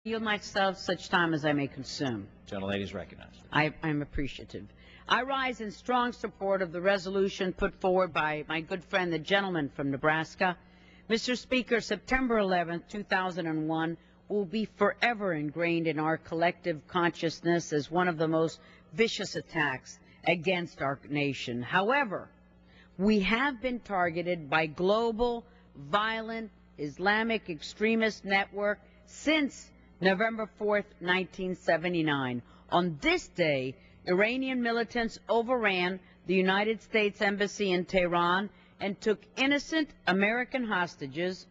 Yield myself such time as I may consume. Gentlelady is recognized. I'm appreciative. I rise in strong support of the resolution put forward by my good friend, the gentleman from Nebraska. Mr. Speaker, September 11th, 2001 will be forever ingrained in our collective consciousness as one of the most vicious attacks against our nation. However, we have been targeted by global, violent, Islamic extremist network since November 4th, 1979. On this day, Iranian militants overran the United States Embassy in Tehran and took innocent American hostages,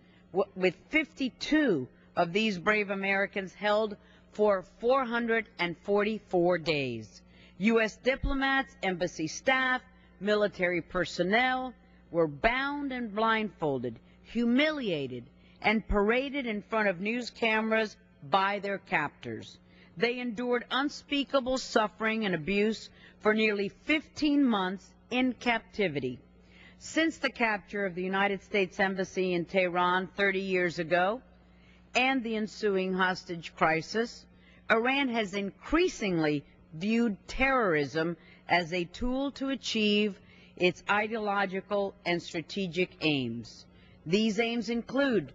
with 52 of these brave Americans held for 444 days. U.S. diplomats, embassy staff, military personnel were bound and blindfolded, humiliated, and paraded in front of news cameras by their captors. They endured unspeakable suffering and abuse for nearly 15 months in captivity. Since the capture of the United States Embassy in Tehran 30 years ago and the ensuing hostage crisis, Iran has increasingly viewed terrorism as a tool to achieve its ideological and strategic aims. These aims include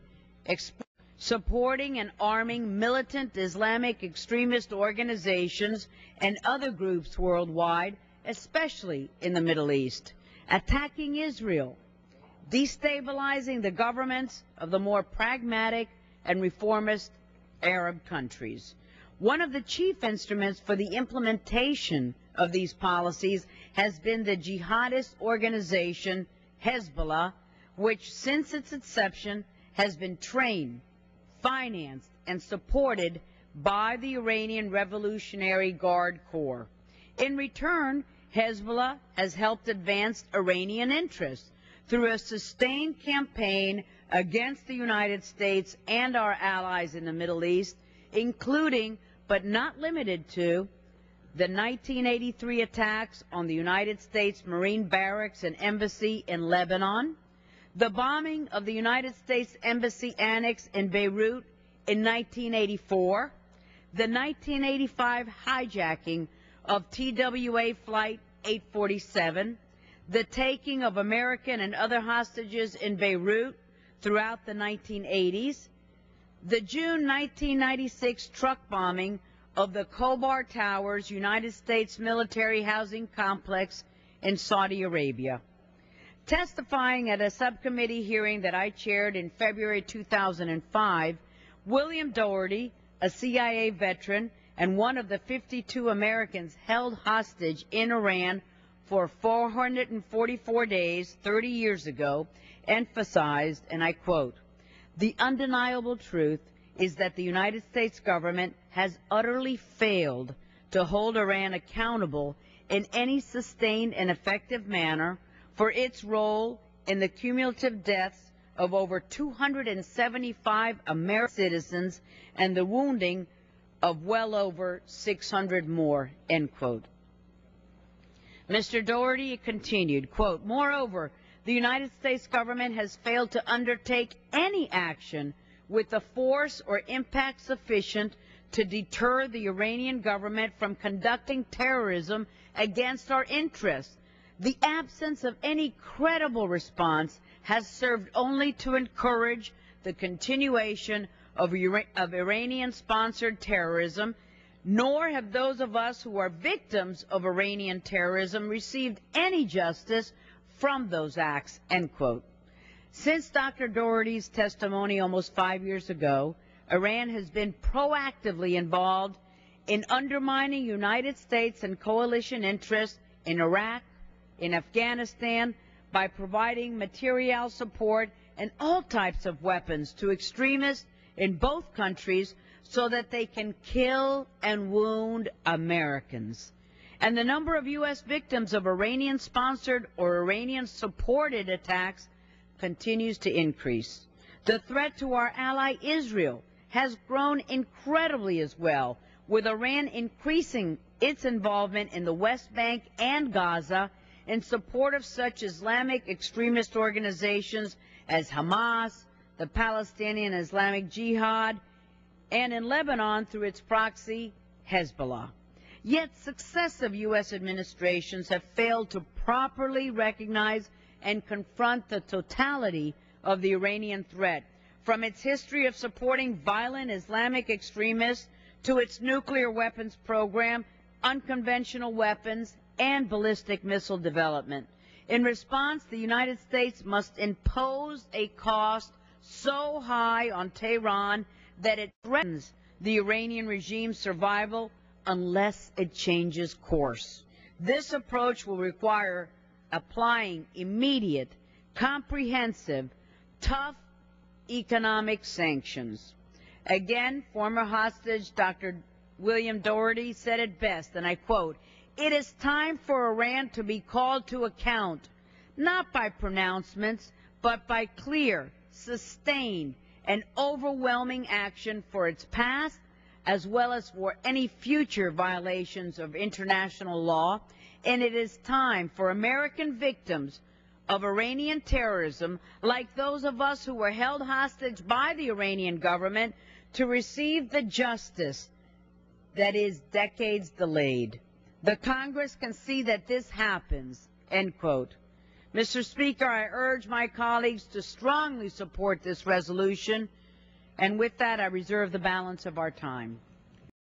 supporting and arming militant Islamic extremist organizations and other groups worldwide, especially in the Middle East, attacking Israel, destabilizing the governments of the more pragmatic and reformist Arab countries. One of the chief instruments for the implementation of these policies has been the jihadist organization Hezbollah, which since its inception has been trained, financed, and supported by the Iranian Revolutionary Guard Corps. In return, Hezbollah has helped advance Iranian interests through a sustained campaign against the United States and our allies in the Middle East, including, but not limited to, the 1983 attacks on the United States Marine Barracks and Embassy in Lebanon, the bombing of the United States Embassy Annex in Beirut in 1984, the 1985 hijacking of TWA Flight 847, the taking of American and other hostages in Beirut throughout the 1980s, the June 1996 truck bombing of the Khobar Towers United States military housing complex in Saudi Arabia. Testifying at a subcommittee hearing that I chaired in February 2005, William Doherty, a CIA veteran and one of the 52 Americans held hostage in Iran for 444 days 30 years ago, emphasized, and I quote, "The undeniable truth is that the United States government has utterly failed to hold Iran accountable in any sustained and effective manner for its role in the cumulative deaths of over 275 American citizens and the wounding of well over 600 more," end quote. Mr. Doherty continued, quote, "Moreover, the United States government has failed to undertake any action with the force or impact sufficient to deter the Iranian government from conducting terrorism against our interests. The absence of any credible response has served only to encourage the continuation of Iranian-sponsored terrorism, nor have those of us who are victims of Iranian terrorism received any justice from those acts," end quote. Since Dr. Doherty's testimony almost 5 years ago, Iran has been proactively involved in undermining United States and coalition interests in Iraq, in Afghanistan, by providing material support and all types of weapons to extremists in both countries so that they can kill and wound Americans. And the number of U.S. victims of Iranian-sponsored or Iranian-supported attacks continues to increase. The threat to our ally Israel has grown incredibly as well, with Iran increasing its involvement in the West Bank and Gaza in support of such Islamic extremist organizations as Hamas, the Palestinian Islamic Jihad, and in Lebanon through its proxy, Hezbollah. Yet successive U.S. administrations have failed to properly recognize and confront the totality of the Iranian threat, from its history of supporting violent Islamic extremists to its nuclear weapons program, unconventional weapons, and ballistic missile development. In response, the United States must impose a cost so high on Tehran that it threatens the Iranian regime's survival unless it changes course. This approach will require applying immediate, comprehensive, tough economic sanctions. Again, former hostage Dr. William Doherty said it best, and I quote, "It is time for Iran to be called to account, not by pronouncements, but by clear, sustained, and overwhelming action for its past, as well as for any future violations of international law. And it is time for American victims of Iranian terrorism, like those of us who were held hostage by the Iranian government, to receive the justice that is decades delayed. The Congress can see that this happens," end quote. Mr. Speaker, I urge my colleagues to strongly support this resolution, and with that, I reserve the balance of our time.